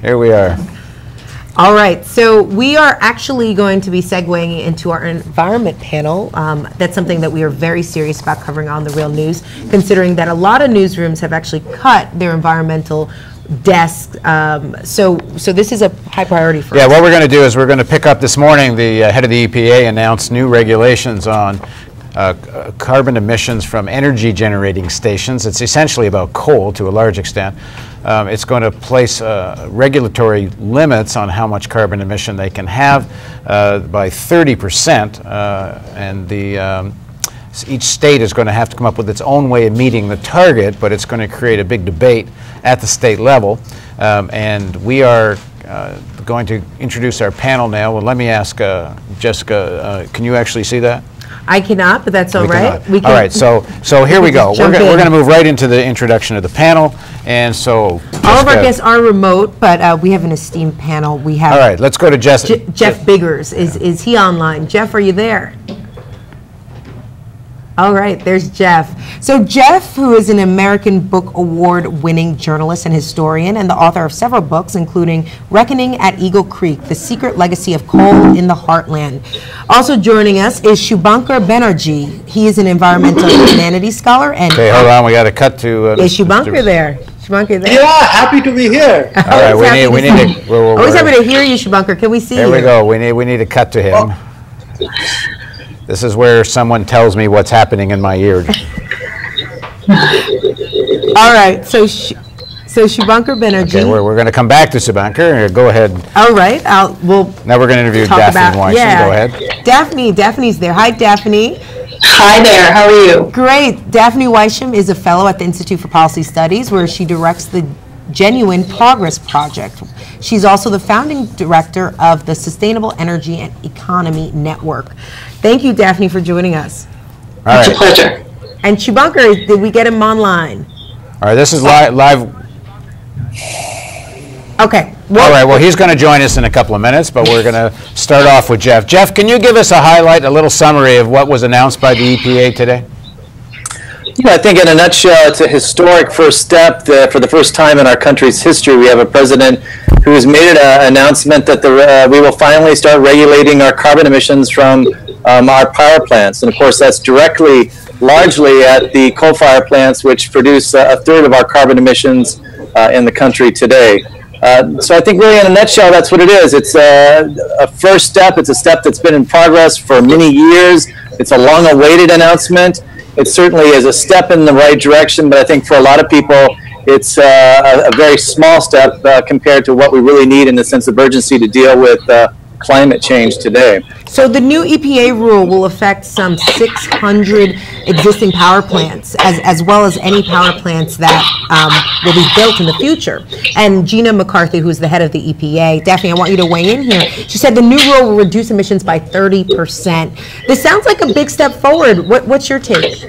Here we are. All right, so we are actually going to be segueing into our environment panel. That's something that we are very serious about covering on The Real News, considering that a lot of newsrooms have actually cut their environmental desks. So this is a high priority for us. Yeah, what we're going to do is we're going to pick up this morning, the head of the EPA announced new regulations on carbon emissions from energy generating stations. It's essentially about coal to a large extent. It's going to place regulatory limits on how much carbon emission they can have by 30%, and each state is going to have to come up with its own way of meeting the target, but it's going to create a big debate at the state level. And we are going to introduce our panel now. Well, let me ask Jessica, can you actually see that? I cannot, but that's all right. All right, so here we go. We're going to move right into the introduction of the panel, and so all of our guests are remote, but we have an esteemed panel. We have. All right, let's go to Jeff Biggers. Is he online? Jeff, are you there? All right, there's Jeff. So Jeff, who is an American Book Award-winning journalist and historian and the author of several books, including Reckoning at Eagle Creek, The Secret Legacy of Coal in the Heartland. Also joining us is Subhankar Banerjee. He is an environmental humanities scholar. And okay, hold on, we got to cut to... is Subhankar there? Subhankar there? Yeah, happy to be here. All right, we need to... Always happy to hear you, Subhankar. Can we see you? There we go. We need to cut to him. This is where someone tells me what's happening in my ear. All right, so Subhankar Banerjee. Okay, we're going to come back to Subhankar. Go ahead. All right, now we're going to interview Daphnye Wysham. Yeah. Go ahead. Daphne's there. Hi, Daphne. Hi there. How are you? Great. Daphnye Wysham is a fellow at the Institute for Policy Studies, where she directs the Genuine Progress Project. She's also the founding director of the Sustainable Energy and Economy Network. Thank you, Daphne, for joining us. All right. It's a pleasure. And Subhankar, did we get him online? All right, this is live. Okay. All right, well, he's going to join us in a couple of minutes, but we're going to start off with Jeff. Jeff, can you give us a highlight, a little summary of what was announced by the EPA today? I think in a nutshell, it's a historic first step. For the first time in our country's history, we have a president who has made an announcement that we will finally start regulating our carbon emissions from our power plants. And of course, that's largely at the coal-fired plants, which produce a third of our carbon emissions in the country today. So I think really in a nutshell, that's what it is. It's a first step. It's a step that's been in progress for many years. It's a long-awaited announcement. It certainly is a step in the right direction, but I think for a lot of people, it's a very small step compared to what we really need in the sense of urgency to deal with climate change today. So the new EPA rule will affect some 600 existing power plants, as well as any power plants that will be built in the future. And Gina McCarthy, who's the head of the EPA, Daphne, I want you to weigh in here. She said the new rule will reduce emissions by 30%. This sounds like a big step forward. What's your take?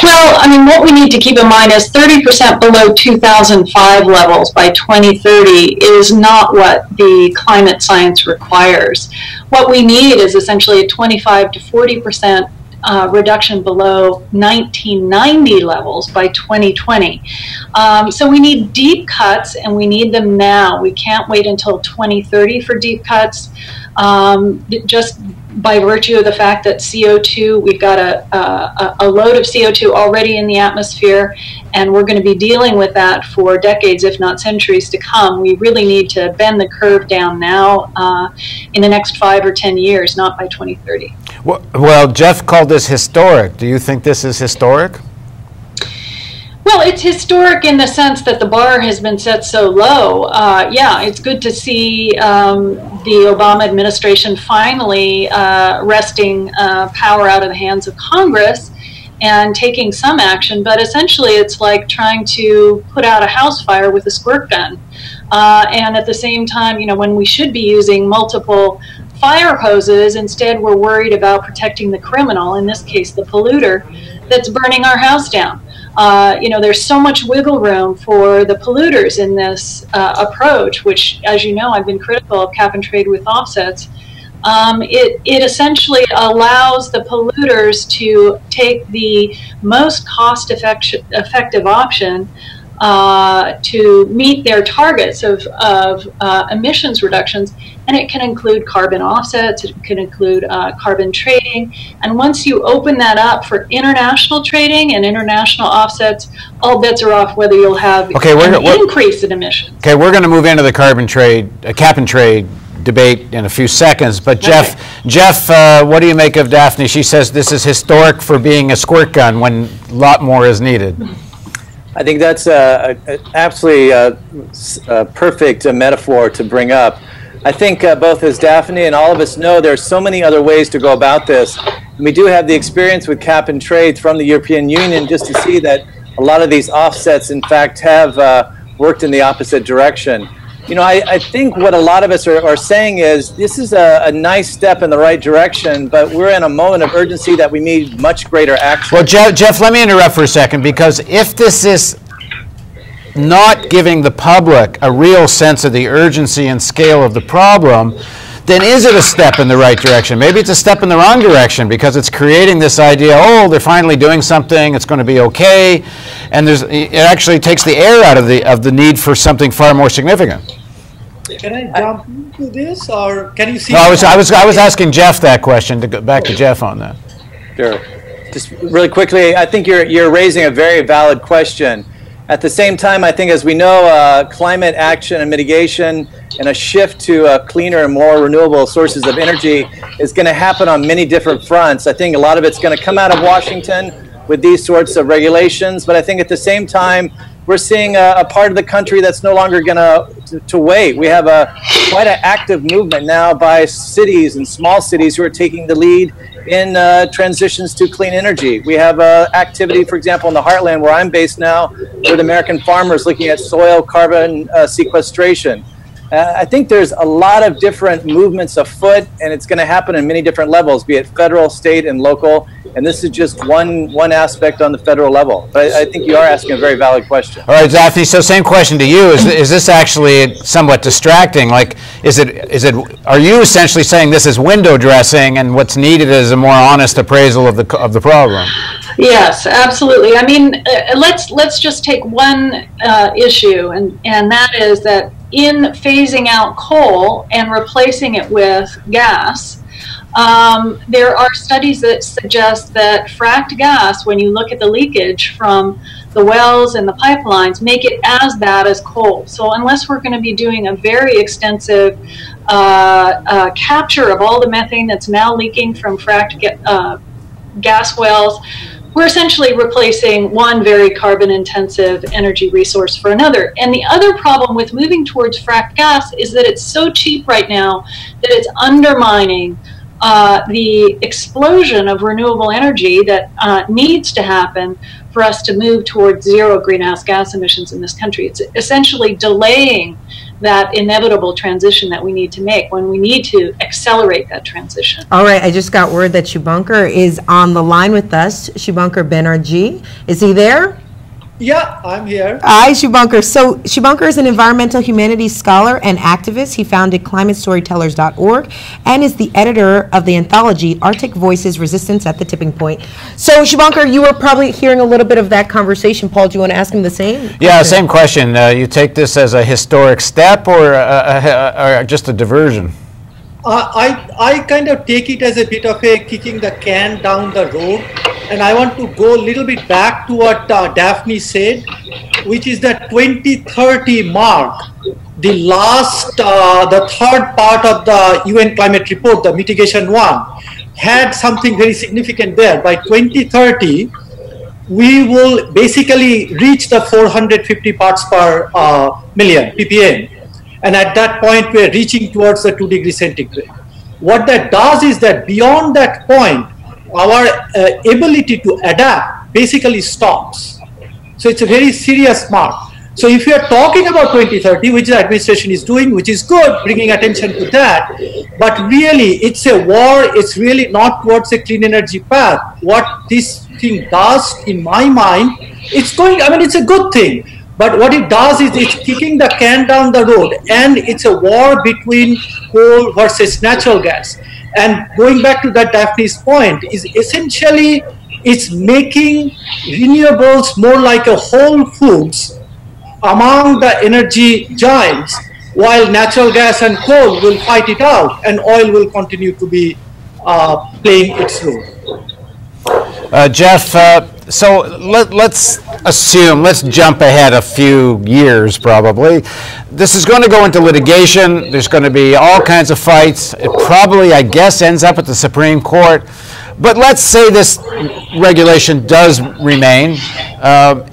Well, I mean, what we need to keep in mind is 30% below 2005 levels by 2030 is not what the climate science requires. What we need is essentially a 25 to 40% reduction below 1990 levels by 2020. So we need deep cuts, and we need them now. We can't wait until 2030 for deep cuts. Just by virtue of the fact that CO2, we've got a load of CO2 already in the atmosphere, and we're going to be dealing with that for decades, if not centuries to come. We really need to bend the curve down now in the next 5 or 10 years, not by 2030. Well, Jeff called this historic. Do you think this is historic? Well, it's historic in the sense that the bar has been set so low. Yeah, it's good to see the Obama administration finally wresting power out of the hands of Congress and taking some action, but essentially it's like trying to put out a house fire with a squirt gun. And at the same time, when we should be using multiple fire hoses, instead we're worried about protecting the criminal, in this case the polluter, that's burning our house down. There's so much wiggle room for the polluters in this approach, which, as you know, I've been critical of cap and trade with offsets. It essentially allows the polluters to take the most cost-effective option to meet their targets of emissions reductions. And it can include carbon offsets, it can include carbon trading. And once you open that up for international trading and international offsets, all bets are off whether you'll have an increase in emissions. Okay, we're going to move into the carbon trade, cap and trade debate in a few seconds. But Jeff, what do you make of Daphnye? She says this is historic for being a squirt gun when a lot more is needed. I think that's absolutely a perfect metaphor to bring up. I think both as Daphnye and all of us know, there's so many other ways to go about this. And we do have the experience with cap and trade from the European Union just to see that a lot of these offsets, in fact, have worked in the opposite direction. You know, I think what a lot of us are saying is this is a nice step in the right direction, but we're in a moment of urgency that we need much greater action. Well, Jeff, let me interrupt for a second, because if this is not giving the public a real sense of the urgency and scale of the problem, then is it a step in the right direction? Maybe it's a step in the wrong direction, because it's creating this idea, oh, they're finally doing something, it's going to be okay, and it actually takes the air out of the need for something far more significant. Can I jump into this, or can you see? No, I was asking Jeff that question, to go back to Jeff on that. Sure. Just really quickly, I think you're raising a very valid question. At the same time, I think, as we know, climate action and mitigation and a shift to cleaner and more renewable sources of energy is going to happen on many different fronts. I think a lot of it's going to come out of Washington with these sorts of regulations, but I think at the same time, we're seeing a part of the country that's no longer going to wait. We have quite an active movement now by cities and small cities who are taking the lead in transitions to clean energy. We have activity, for example, in the heartland where I'm based now, with American farmers looking at soil carbon sequestration. I think there's a lot of different movements afoot, and it's going to happen in many different levels, be it federal, state, and local. And this is just one aspect on the federal level. But I think you are asking a very valid question. All right, Daphnye, so same question to you. Is this actually somewhat distracting? Like, are you essentially saying this is window dressing, and what's needed is a more honest appraisal of the problem? Yes, absolutely. I mean, let's just take one issue, and that is that in phasing out coal and replacing it with gas, there are studies that suggest that fracked gas, when you look at the leakage from the wells and the pipelines, make it as bad as coal. So unless we're going to be doing a very extensive capture of all the methane that's now leaking from fracked gas wells, we're essentially replacing one very carbon-intensive energy resource for another. And the other problem with moving towards fracked gas is that it's so cheap right now that it's undermining the explosion of renewable energy that needs to happen for us to move towards zero greenhouse gas emissions in this country. It's essentially delaying that inevitable transition that we need to make when we need to accelerate that transition. All right, I just got word that Subhankar is on the line with us. Subhankar Banerjee, is he there? Yeah, I'm here. Hi, Subhankar. So Subhankar is an environmental humanities scholar and activist. He founded climatestorytellers.org and is the editor of the anthology Arctic Voices, Resistance at the Tipping Point. So Subhankar, you were probably hearing a little bit of that conversation. Paul, do you want to ask him the same? Yeah, same question. You take this as a historic step or just a diversion? I kind of take it as a bit of a kicking the can down the road, and I want to go a little bit back to what Daphnye said, which is the 2030 mark. The last, the third part of the UN climate report, the mitigation one, had something very significant there. By 2030, we will basically reach the 450 parts per million, ppm. And at that point, we're reaching towards the 2 degrees centigrade. What that does is that beyond that point, our ability to adapt basically stops. So it's a very serious mark. So if you are talking about 2030, which the administration is doing, which is good, bringing attention to that, but really it's a war, it's really not towards a clean energy path. What this thing does, in my mind, it's going, I mean, it's a good thing. But what it does is it's kicking the can down the road, and it's a war between coal versus natural gas. And going back to that Daphnye's point, is essentially it's making renewables more like a whole foods among the energy giants, while natural gas and coal will fight it out, and oil will continue to be playing its role. Jeff, so let's assume, let's jump ahead a few years probably. This is going to go into litigation. There's going to be all kinds of fights. It probably, I guess, ends up at the Supreme Court. But let's say this regulation does remain.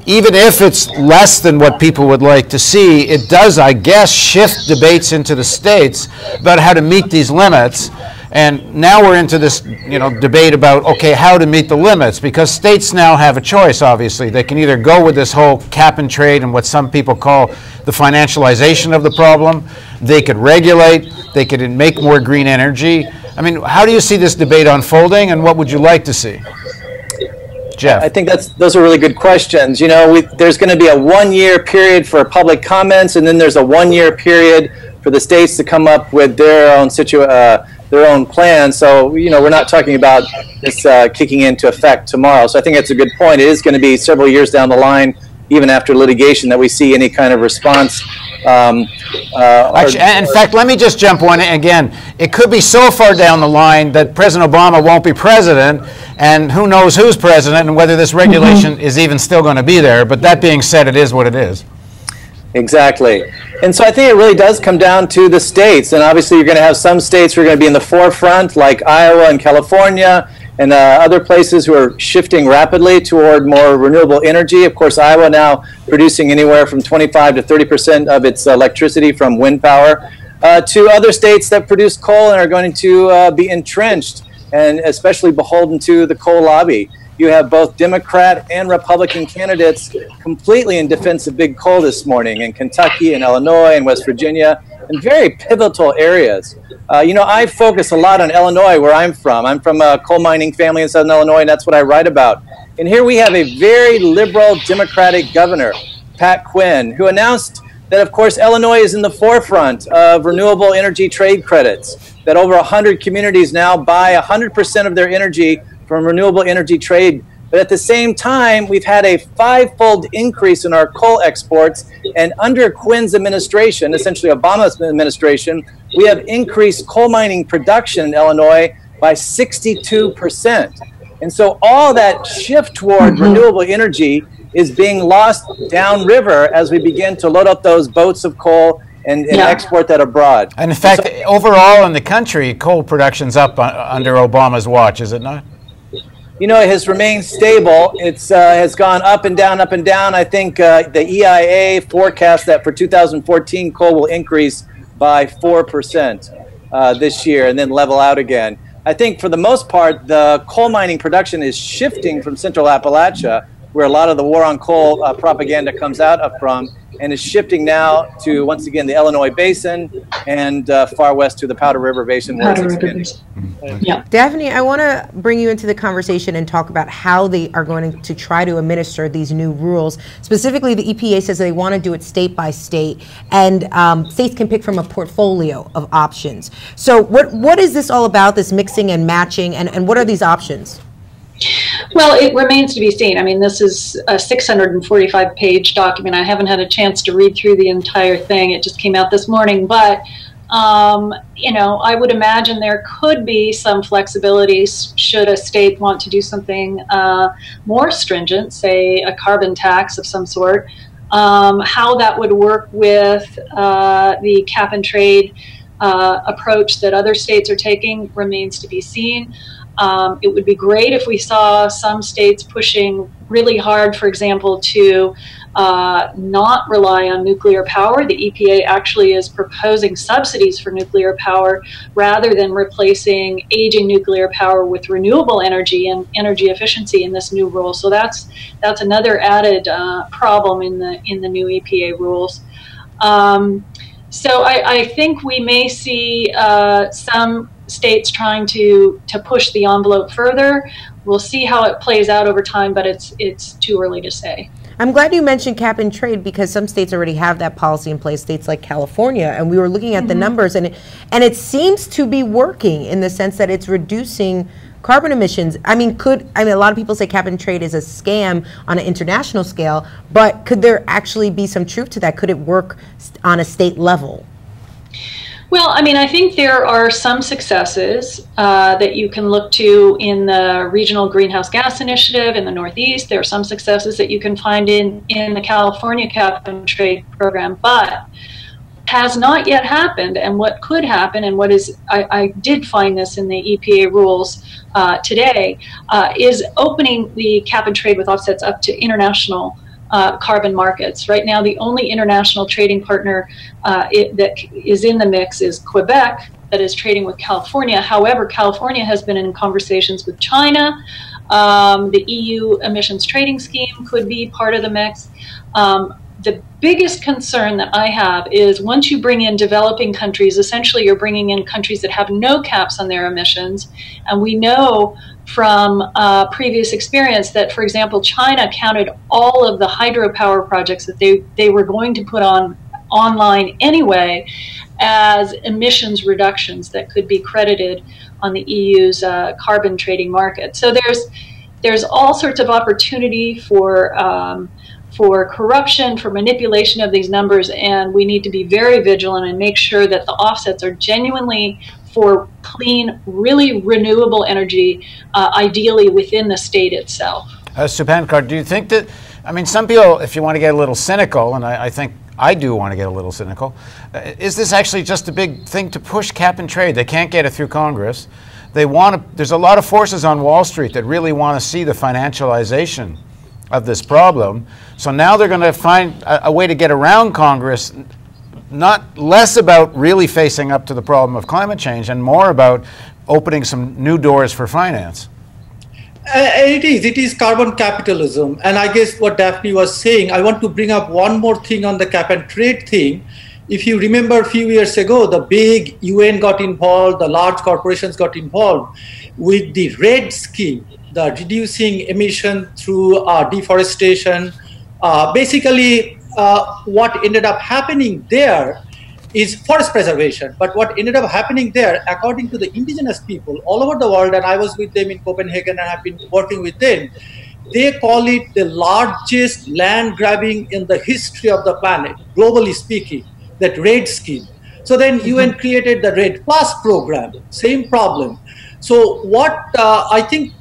Even if it's less than what people would like to see, it does, I guess, shift debates into the states about how to meet these limits. And now we're into this, debate about, okay, how to meet the limits, because states now have a choice, obviously. They can either go with this whole cap and trade and what some people call the financialization of the problem. They could regulate. They could make more green energy. I mean, how do you see this debate unfolding, and what would you like to see? Jeff. I think those are really good questions. There's going to be a 1-year period for public comments, and then there's a 1-year period for the states to come up with their own plan. So, we're not talking about this kicking into effect tomorrow. So I think that's a good point. It is going to be several years down the line, even after litigation, that we see any kind of response. Actually, in fact, let me just jump one again. It could be so far down the line that President Obama won't be president, and who knows who's president and whether this regulation is even still going to be there. But that being said, it is what it is. Exactly. And so I think it really does come down to the states. And obviously you're going to have some states who are going to be in the forefront, like Iowa and California, and other places who are shifting rapidly toward more renewable energy. Of course, Iowa now producing anywhere from 25 to 30% of its electricity from wind power, to other states that produce coal and are going to be entrenched and especially beholden to the coal lobby. You have both Democrat and Republican candidates completely in defense of big coal this morning in Kentucky and Illinois and West Virginia, in very pivotal areas. I focus a lot on Illinois, where I'm from. I'm from a coal mining family in Southern Illinois, and that's what I write about. And here we have a very liberal Democratic governor, Pat Quinn, who announced that, of course, Illinois is in the forefront of renewable energy trade credits, that over 100 communities now buy 100% of their energy from renewable energy trade. But at the same time, we've had a 5-fold increase in our coal exports. And under Quinn's administration, essentially Obama's administration, we have increased coal mining production in Illinois by 62%. And so all that shift toward renewable energy is being lost downriver as we begin to load up those boats of coal and export that abroad. And in fact, overall in the country, coal production's up under Obama's watch, is it not? It has remained stable. It's has gone up and down, up and down. I think the EIA forecasts that for 2014, coal will increase by 4% this year and then level out again. I think for the most part, the coal mining production is shifting from Central Appalachia, where a lot of the war on coal propaganda comes out of from, and is shifting now to, once again, the Illinois Basin and far west to the Powder River Basin, where it's expanding. Daphnye, I want to bring you into the conversation and talk about how they are going to try to administer these new rules. Specifically, the EPA says they want to do it state by state, and states can pick from a portfolio of options. So what is this all about, this mixing and matching, and what are these options? Well, it remains to be seen. I mean, this is a 645-page document. I haven't had a chance to read through the entire thing. It just came out this morning. But, I would imagine there could be some flexibility should a state want to do something more stringent, say a carbon tax of some sort. How that would work with the cap and trade approach that other states are taking remains to be seen. It would be great if we saw some states pushing really hard, for example, to not rely on nuclear power. The EPA actually is proposing subsidies for nuclear power rather than replacing aging nuclear power with renewable energy and energy efficiency in this new rule. So that's another added problem in the new EPA rules. So I think we may see some states trying to push the envelope further. We'll see how it plays out over time, but it's too early to say. I'm glad you mentioned cap and trade, because some states already have that policy in place, states like California, and we were looking at the numbers, and it seems to be working in the sense that it's reducing carbon emissions, I mean, a lot of people say cap and trade is a scam on an international scale, but could there actually be some truth to that? Could it work on a state level? Well, I mean, I think there are some successes that you can look to in the Regional Greenhouse Gas Initiative in the Northeast. There are some successes that you can find in the California Cap and Trade Program, but has not yet happened. And what could happen, and what is, I did find this in the EPA rules today, is opening the cap and trade with offsets up to international carbon markets. Right now, the only international trading partner that is in the mix is Quebec, that is trading with California. However, California has been in conversations with China. The EU emissions trading scheme could be part of the mix. The biggest concern that I have is once you bring in developing countries, essentially you're bringing in countries that have no caps on their emissions. And we know from previous experience that, for example, China counted all of the hydropower projects that they were going to put online anyway as emissions reductions that could be credited on the EU's carbon trading market. So there's all sorts of opportunity for corruption, for manipulation of these numbers, and we need to be very vigilant and make sure that the offsets are genuinely for clean, really renewable energy, ideally within the state itself. Subhankar, do you think that, I mean, some people, if you want to get a little cynical, and I think I do want to get a little cynical, is this actually just a big thing to push cap and trade? They can't get it through Congress. They want to, there's a lot of forces on Wall Street that really want to see the financialization of this problem. So now they're going to find a way to get around Congress, not less about really facing up to the problem of climate change and more about opening some new doors for finance. It is carbon capitalism. And I guess what Daphnye was saying, I want to bring up one more thing on the cap and trade thing. If you remember a few years ago, the big UN got involved, the large corporations got involved with the RED scheme, the reducing emission through deforestation. Basically, what ended up happening there is forest preservation. But what ended up happening there, according to the indigenous people all over the world, and I was with them in Copenhagen and have been working with them, they call it the largest land grabbing in the history of the planet, globally speaking, that RED scheme. So then UN created the RED Plus program, same problem. So what I think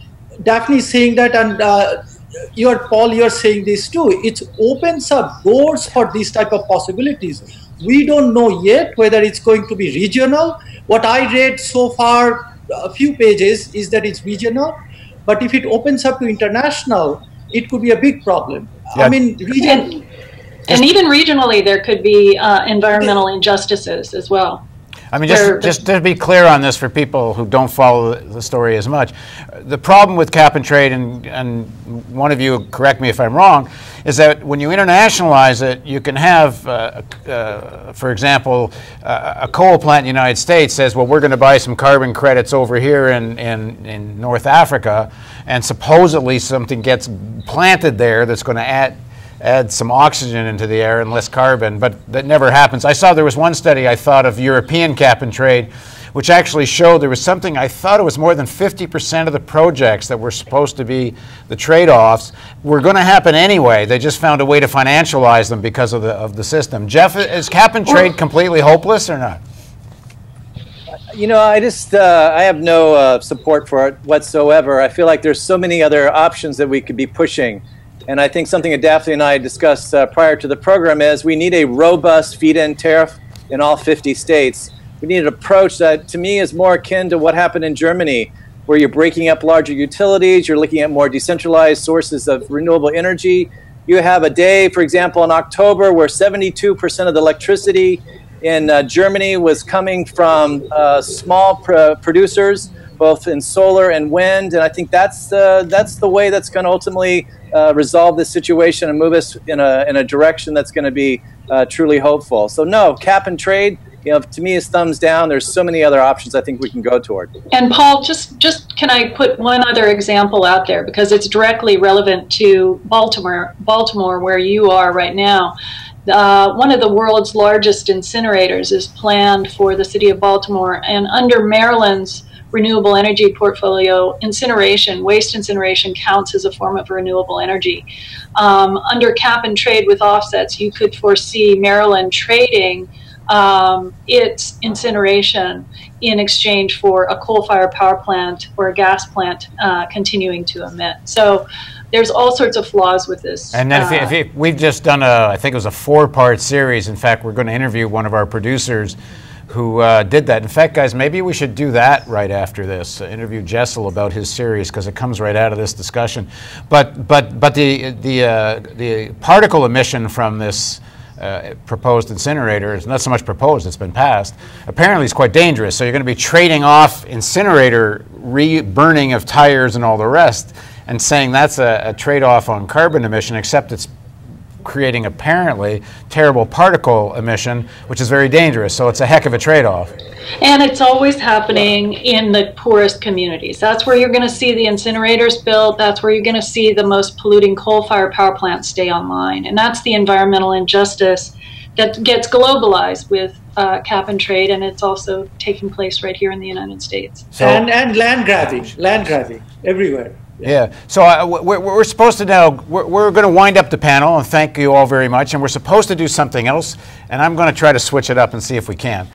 Daphnye is saying that, and Paul, you're saying this too, it opens up doors for these type of possibilities. We don't know yet whether it's going to be regional. What I read so far, a few pages, is that it's regional. But if it opens up to international, it could be a big problem. Yeah. I mean, and even regionally, there could be environmental injustices as well. I mean, just to be clear on this for people who don't follow the story as much, the problem with cap and trade, and one of you, correct me if I'm wrong, is that when you internationalize it, you can have, for example, a coal plant in the United States says, well, we're going to buy some carbon credits over here in North Africa, and supposedly something gets planted there that's going to add some oxygen into the air and less carbon, but that never happens. I saw there was one study I thought of European cap and trade, which actually showed there was something, I thought it was more than 50% of the projects that were supposed to be the trade-offs were going to happen anyway. They just found a way to financialize them because of the system. Jeff, is cap and trade completely hopeless or not? You know, I have no support for it whatsoever. I feel like there's so many other options that we could be pushing. And I think something that Daphnye and I discussed prior to the program is we need a robust feed-in tariff in all 50 states. We need an approach that, to me, is more akin to what happened in Germany, where you're breaking up larger utilities, you're looking at more decentralized sources of renewable energy. You have a day, for example, in October, where 72% of the electricity in Germany was coming from small producers, both in solar and wind. And I think that's the way that's going to ultimately resolve this situation and move us in a direction that's going to be truly hopeful. So no, cap and trade, you know, to me is thumbs down. There's so many other options I think we can go toward. And Paul, just can I put one other example out there, because it's directly relevant to Baltimore, where you are right now. One of the world's largest incinerators is planned for the city of Baltimore, and under Maryland's renewable energy portfolio, incineration, waste incineration counts as a form of renewable energy. Under cap and trade with offsets, you could foresee Maryland trading its incineration in exchange for a coal-fired power plant or a gas plant continuing to emit. So there's all sorts of flaws with this. And then we've just done I think it was a 4-part series. In fact, we're going to interview one of our producers who did that. In fact, guys, maybe we should do that right after this. Interview Jessel about his series, because it comes right out of this discussion. But the particle emission from this proposed incinerator is not so much proposed, it's been passed. Apparently, it's quite dangerous. So you're going to be trading off incinerator burning of tires and all the rest, and saying that's a trade-off on carbon emission, except it's creating apparently terrible particle emission, which is very dangerous. So it's a heck of a trade-off. And it's always happening in the poorest communities. That's where you're going to see the incinerators built. That's where you're going to see the most polluting coal-fired power plants stay online. And that's the environmental injustice that gets globalized with cap and trade, and it's also taking place right here in the United States. So, and land grabbing everywhere. Yeah. So we're supposed to now, we're going to wind up the panel, and thank you all very much. And we're supposed to do something else, and I'm going to try to switch it up and see if we can.